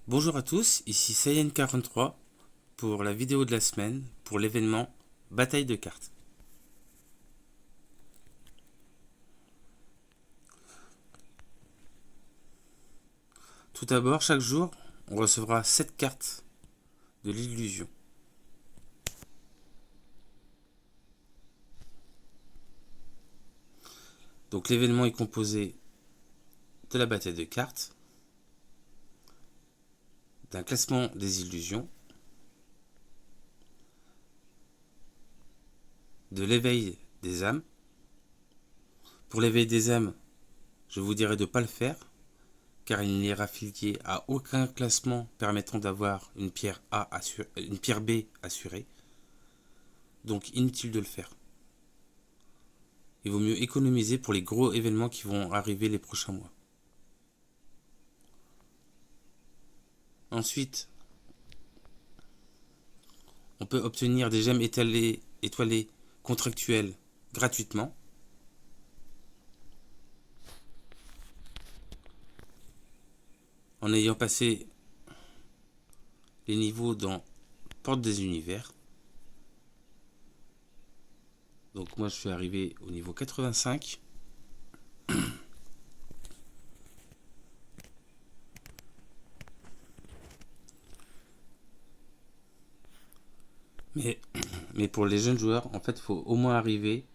Bonjour à tous, ici Saiyan43 pour la vidéo de la semaine pour l'événement Bataille de cartes. Tout d'abord, chaque jour, on recevra 7 cartes de l'illusion. Donc l'événement est composé de la bataille de cartes, d'un classement des illusions, de l'éveil des âmes. Pour l'éveil des âmes, je vous dirais de ne pas le faire, car il n'est affilié à aucun classement permettant d'avoir une pierre une pierre B assurée. Donc inutile de le faire. Il vaut mieux économiser pour les gros événements qui vont arriver les prochains mois. Ensuite, on peut obtenir des gemmes étoilées contractuelles gratuitement. En ayant passé les niveaux dans Porte des Univers. Donc moi je suis arrivé au niveau 85. Mais pour les jeunes joueurs, en fait, il faut au moins arriver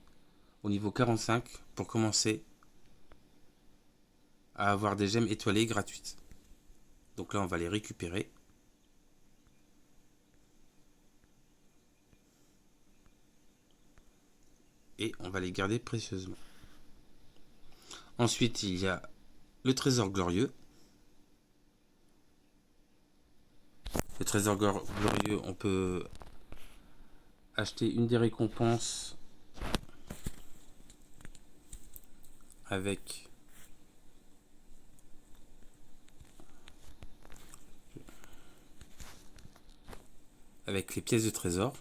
au niveau 45 pour commencer à avoir des gemmes étoilées gratuites. Donc là, on va les récupérer. Et on va les garder précieusement. Ensuite, il y a le trésor glorieux. Le trésor glorieux, on peut acheter une des récompenses avec les pièces de trésor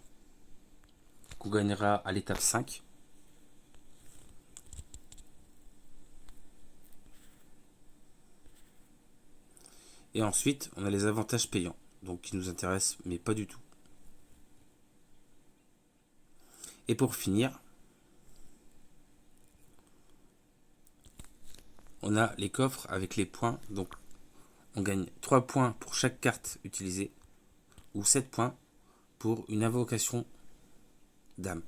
qu'on gagnera à l'étape 5. Et ensuite, on a les avantages payants, donc qui nous intéressent, mais pas du tout. Et pour finir, on a les coffres avec les points. Donc, on gagne 3 points pour chaque carte utilisée, ou 7 points pour une invocation d'âme.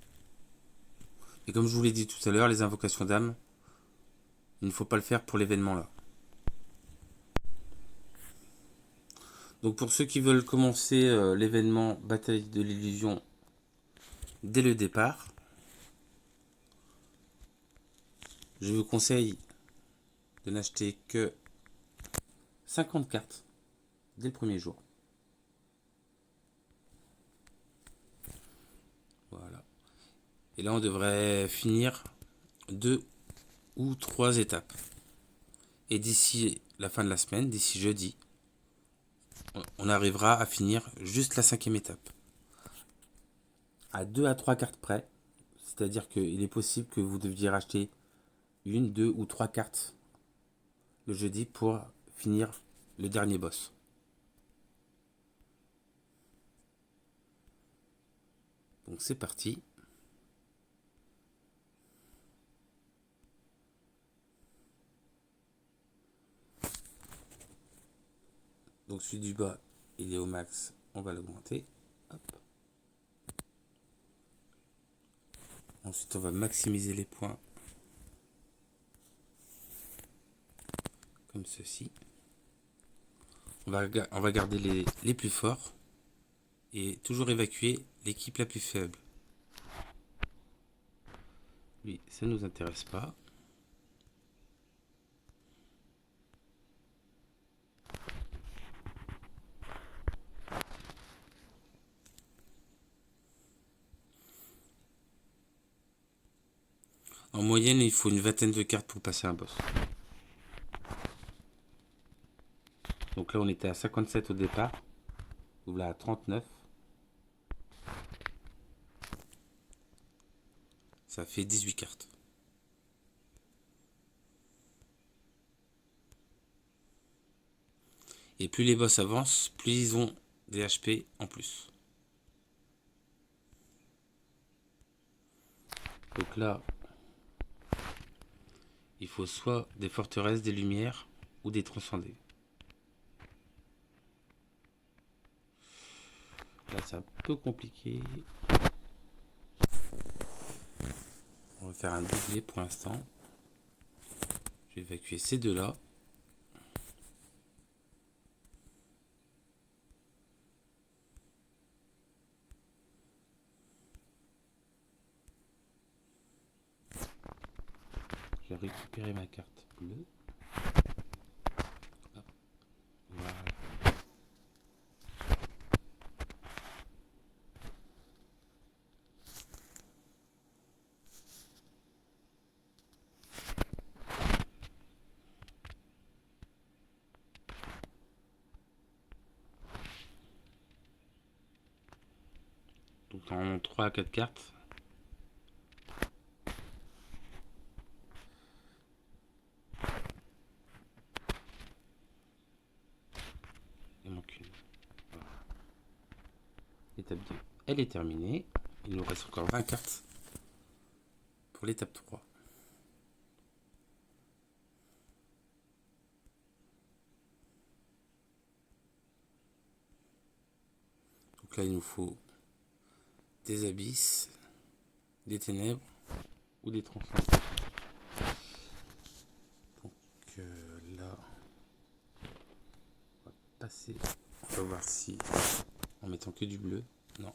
Et comme je vous l'ai dit tout à l'heure, les invocations d'âme, il ne faut pas le faire pour l'événement là. Donc pour ceux qui veulent commencer l'événement Bataille de l'illusion dès le départ, je vous conseille de n'acheter que 50 cartes dès le premier jour. Voilà. Et là, on devrait finir 2 ou 3 étapes. Et d'ici la fin de la semaine, d'ici jeudi, on arrivera à finir juste la 5e étape. À 2 à 3 cartes près. C'est-à-dire qu'il est possible que vous deviez racheter 1, 2 ou 3 cartes le jeudi pour finir le dernier boss. Donc c'est parti. Donc celui du bas, il est au max, on va l'augmenter. Hop. Ensuite, on va maximiser les points comme ceci. On va garder les plus forts et toujours évacuer l'équipe la plus faible. Lui, ça ne nous intéresse pas. En moyenne, il faut une vingtaine de cartes pour passer un boss. Donc là, on était à 57 au départ. Donc là, à 39. Ça fait 18 cartes. Et plus les boss avancent, plus ils ont des HP en plus. Donc là, il faut soit des forteresses, des lumières ou des transcendés. Là, c'est un peu compliqué. On va faire un doublé pour l'instant. Je vais évacuer ces deux-là. Je vais récupérer ma carte bleue. Hop. Voilà. Donc en 3 à 4 cartes. Il manque une. Voilà. L'étape 2, elle est terminée. Il nous reste encore 20 cartes pour l'étape 3. Donc là, il nous faut des abysses, des ténèbres ou des transcendants. Donc là, on va passer. On va voir si, en mettant que du bleu, non,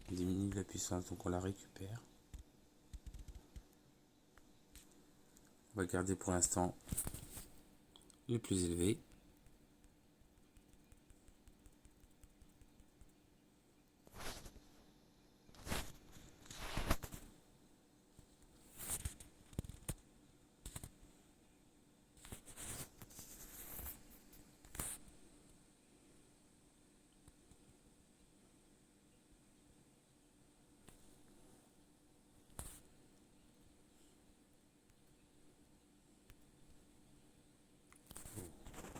on diminue la puissance, donc on la récupère. On va garder pour l'instant le plus élevé.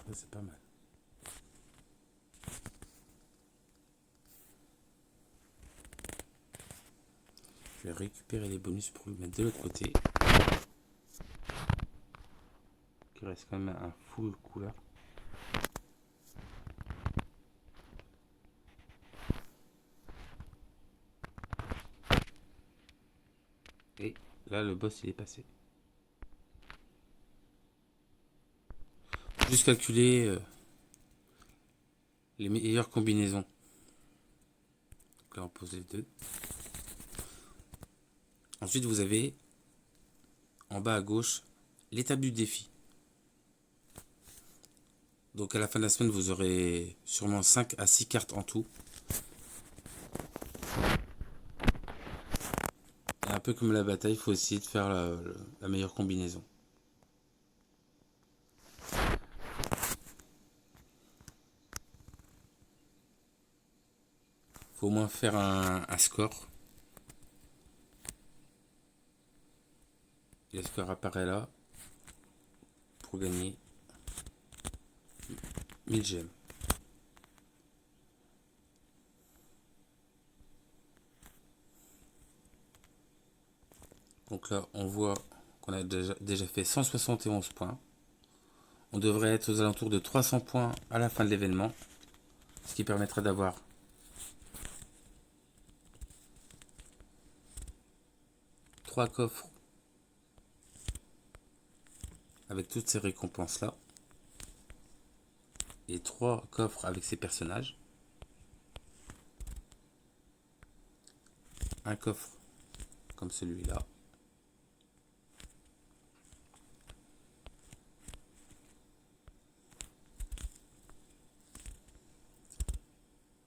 Ça, c'est pas mal. Je vais récupérer les bonus pour le mettre de l'autre côté. Il reste quand même un full couleur. Et là, le boss, il est passé. Juste calculer les meilleures combinaisons. Donc là, on pose les deux. Ensuite, vous avez en bas à gauche l'étape du défi. Donc à la fin de la semaine, vous aurez sûrement 5 à 6 cartes en tout. Et un peu comme la bataille, il faut essayer de faire la meilleure combinaison. Il faut au moins faire un score. Et le score apparaît là pour gagner 1000 gemmes. Donc là, on voit qu'on a déjà fait 171 points. On devrait être aux alentours de 300 points à la fin de l'événement. Ce qui permettra d'avoir trois coffres avec toutes ces récompenses là. Et 3 coffres avec ces personnages. Un coffre comme celui-là.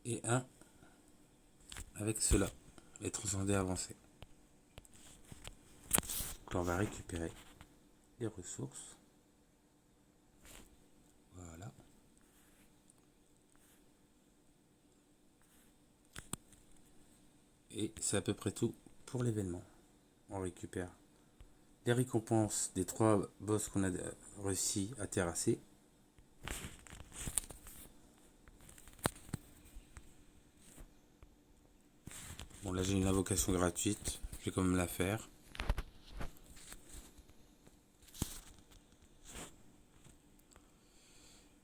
Et un avec cela, les transcendés avancés. Donc là, on va récupérer les ressources. Voilà. Et c'est à peu près tout pour l'événement. On récupère les récompenses des 3 boss qu'on a réussi à terrasser. Bon, là j'ai une invocation gratuite, je vais quand même la faire.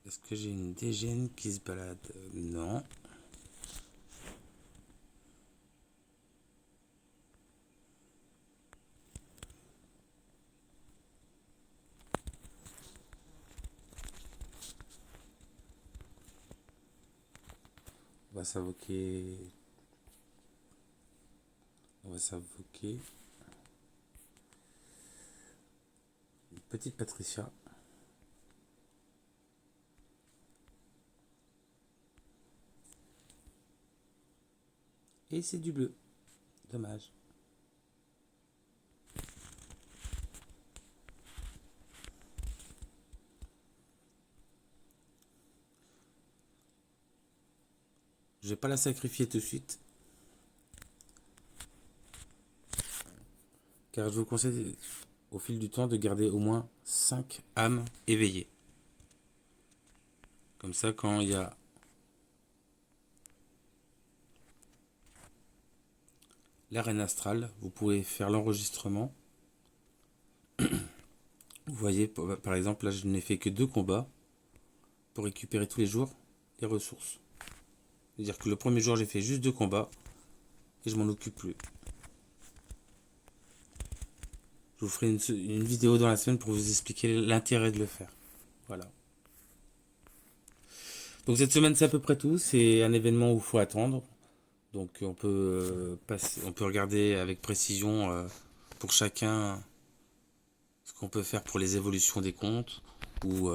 Est-ce que j'ai une dégène qui se balade? Non. On va s'invoquer. On va s'invoquer. Une petite Patricia. Et c'est du bleu. Dommage. Je vais pas la sacrifier tout de suite. Car je vous conseille au fil du temps de garder au moins 5 âmes éveillées. Comme ça, quand il y a l'arène astrale, vous pouvez faire l'enregistrement. Vous voyez, par exemple, là je n'ai fait que 2 combats pour récupérer tous les jours les ressources. C'est-à-dire que le premier jour j'ai fait juste 2 combats et je m'en occupe plus. Je vous ferai une vidéo dans la semaine pour vous expliquer l'intérêt de le faire. Voilà. Donc cette semaine c'est à peu près tout. C'est un événement où il faut attendre. Donc on peut on peut regarder avec précision pour chacun ce qu'on peut faire pour les évolutions des comptes. Ou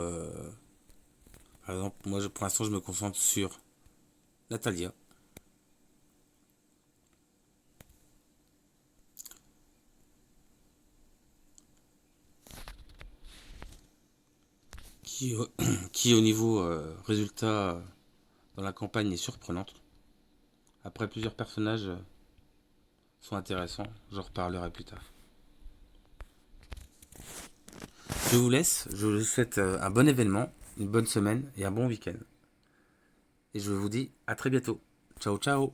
par exemple, moi pour l'instant je me concentre sur Natalia. Qui, qui au niveau résultat dans la campagne est surprenante. Après, plusieurs personnages sont intéressants, j'en reparlerai plus tard. Je vous laisse, je vous souhaite un bon événement, une bonne semaine et un bon week-end. Et je vous dis à très bientôt. Ciao ciao.